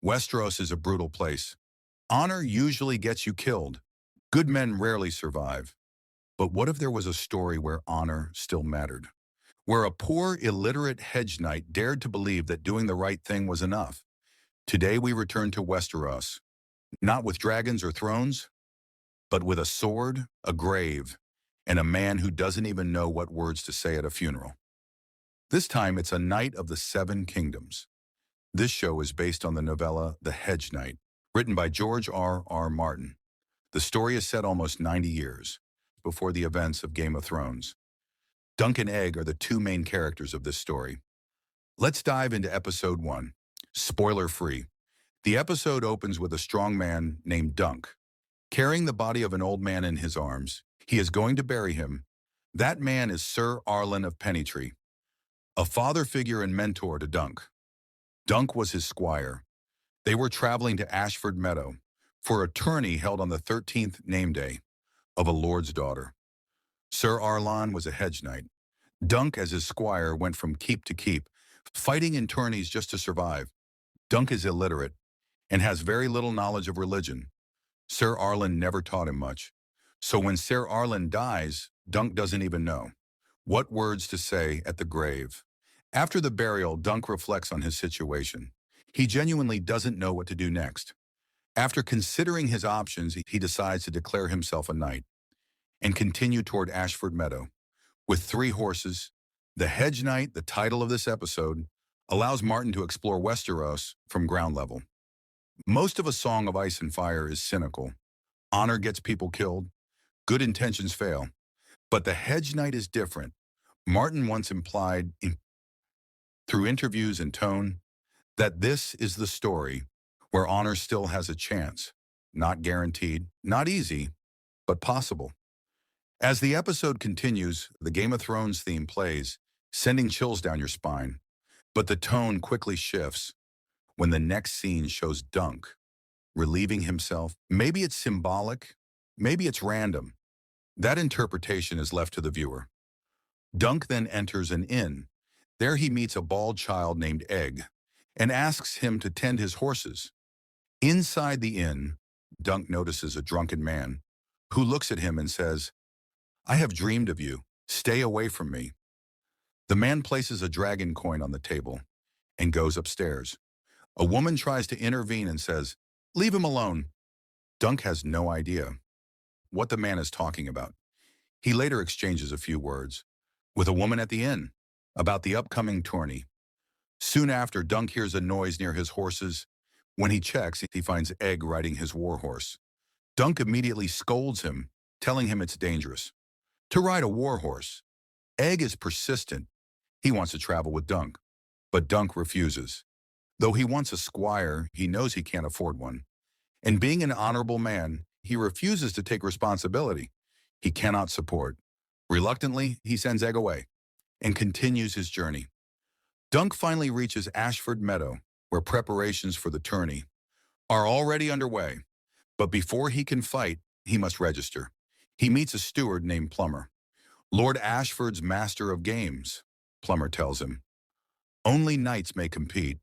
Westeros is a brutal place. Honor usually gets you killed. Good men rarely survive. But what if there was a story where honor still mattered? Where a poor, illiterate hedge knight dared to believe that doing the right thing was enough? Today we return to Westeros, not with dragons or thrones, but with a sword, a grave, and a man who doesn't even know what words to say at a funeral. This time it's a Knight of the Seven Kingdoms. This show is based on the novella The Hedge Knight, written by George R. Martin. The story is set almost 90 years before the events of Game of Thrones. Dunk and Egg are the two main characters of this story. Let's dive into episode 1. Spoiler-free. The episode opens with a strong man named Dunk. Carrying the body of an old man in his arms, he is going to bury him. That man is Sir Arlen of Pennytree, a father figure and mentor to Dunk. Dunk was his squire. They were traveling to Ashford Meadow for a tourney held on the 13th name day of a lord's daughter. Sir Arlan was a hedge knight. Dunk, as his squire, went from keep to keep, fighting in tourneys just to survive. Dunk is illiterate and has very little knowledge of religion. Sir Arlen never taught him much. So when Sir Arlen dies, Dunk doesn't even know what words to say at the grave. After the burial, Dunk reflects on his situation. He genuinely doesn't know what to do next. After considering his options, he decides to declare himself a knight and continue toward Ashford Meadow. With 3 horses, the Hedge Knight, the title of this episode, allows Martin to explore Westeros from ground level. Most of A Song of Ice and Fire is cynical. Honor gets people killed. Good intentions fail. But the Hedge Knight is different. Martin once implied, through interviews and tone, that this is the story where honor still has a chance. Not guaranteed, not easy, but possible. As the episode continues, the Game of Thrones theme plays, sending chills down your spine. But the tone quickly shifts when the next scene shows Dunk relieving himself. Maybe it's symbolic, maybe it's random. That interpretation is left to the viewer. Dunk then enters an inn. There he meets a bald child named Egg and asks him to tend his horses. Inside the inn, Dunk notices a drunken man who looks at him and says, "I have dreamed of you. Stay away from me." The man places a dragon coin on the table and goes upstairs. A woman tries to intervene and says, "Leave him alone." Dunk has no idea what the man is talking about. He later exchanges a few words with a woman at the inn about the upcoming tourney. Soon after, Dunk hears a noise near his horses. When he checks, he finds Egg riding his warhorse. Dunk immediately scolds him, telling him it's dangerous to ride a warhorse. Egg is persistent. He wants to travel with Dunk, but Dunk refuses. Though he wants a squire, he knows he can't afford one. And being an honorable man, he refuses to take responsibility he cannot support. Reluctantly, he sends Egg away and continues his journey. Dunk finally reaches Ashford Meadow, where preparations for the tourney are already underway. But before he can fight, he must register. He meets a steward named Plummer. "Lord Ashford's master of games," Plummer tells him. "Only knights may compete."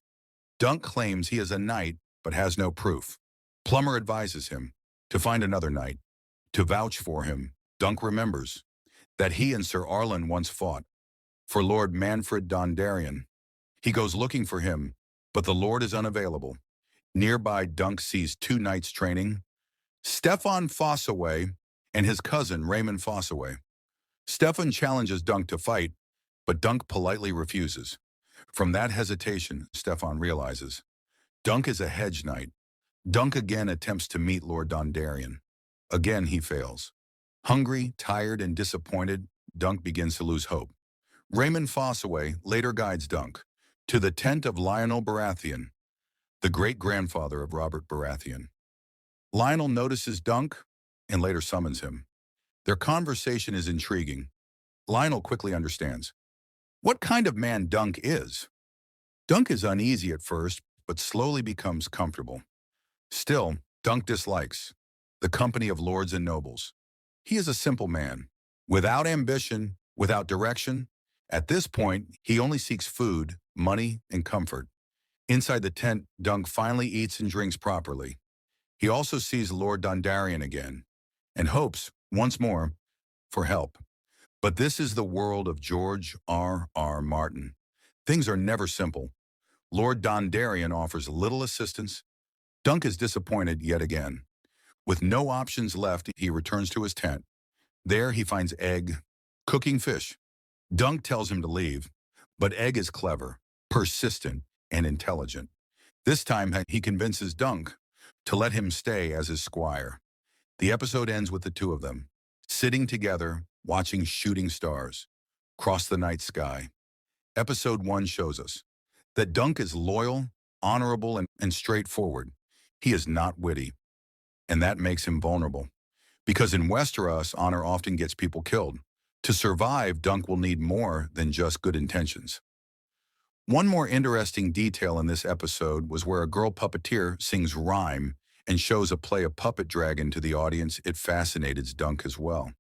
Dunk claims he is a knight, but has no proof. Plummer advises him to find another knight to vouch for him. Dunk remembers that he and Sir Arlen once fought for Lord Manfred Dondarrion. He goes looking for him, but the Lord is unavailable. Nearby, Dunk sees 2 knights training, Stefan Fossaway and his cousin Raymond Fossaway. Stefan challenges Dunk to fight, but Dunk politely refuses. From that hesitation, Stefan realizes Dunk is a hedge knight. Dunk again attempts to meet Lord Dondarrion. Again, he fails. Hungry, tired, and disappointed, Dunk begins to lose hope. Raymond Fossaway later guides Dunk to the tent of Lionel Baratheon, the great-grandfather of Robert Baratheon. Lionel notices Dunk and later summons him. Their conversation is intriguing. Lionel quickly understands what kind of man Dunk is. Dunk is uneasy at first, but slowly becomes comfortable. Still, Dunk dislikes the company of lords and nobles. He is a simple man, without ambition, without direction. At this point, he only seeks food, money, and comfort. Inside the tent, Dunk finally eats and drinks properly. He also sees Lord Dondarrion again and hopes, once more, for help. But this is the world of George R. Martin. Things are never simple. Lord Dondarrion offers little assistance. Dunk is disappointed yet again. With no options left, he returns to his tent. There he finds Egg cooking fish. Dunk tells him to leave, but Egg is clever, persistent, and intelligent. This time he convinces Dunk to let him stay as his squire. The episode ends with the two of them, sitting together, watching shooting stars cross the night sky. Episode 1 shows us that Dunk is loyal, honorable, and straightforward. He is not witty, and that makes him vulnerable. Because in Westeros, honor often gets people killed. To survive, Dunk will need more than just good intentions. One more interesting detail in this episode was where a girl puppeteer sings rhyme and shows a play of puppet dragon to the audience. It fascinated Dunk as well.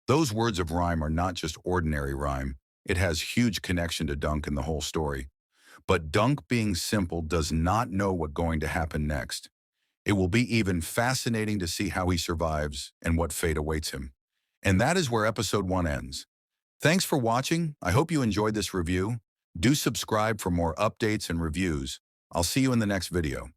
Those words of rhyme are not just ordinary rhyme. It has huge connection to Dunk and the whole story. But Dunk, being simple, does not know what's going to happen next. It will be even fascinating to see how he survives and what fate awaits him. And that is where episode 1 ends. Thanks for watching. I hope you enjoyed this review. Do subscribe for more updates and reviews. I'll see you in the next video.